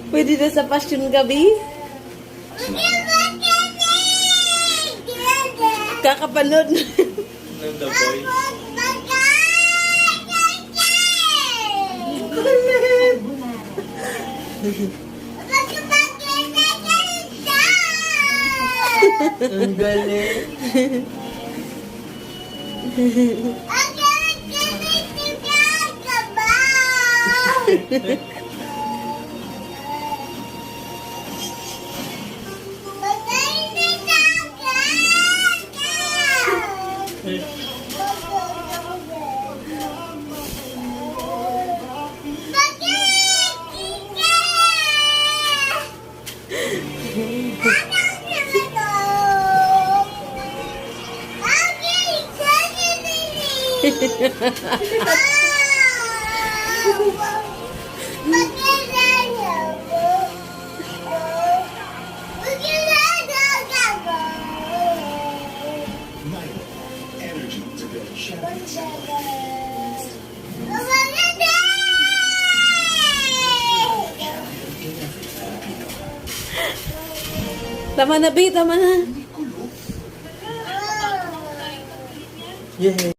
Pwede na sa passion gabi? Kakapanood. The Voice. Ang galing. Energy to build champions. Tama na, Bi. Tama na. Yeah.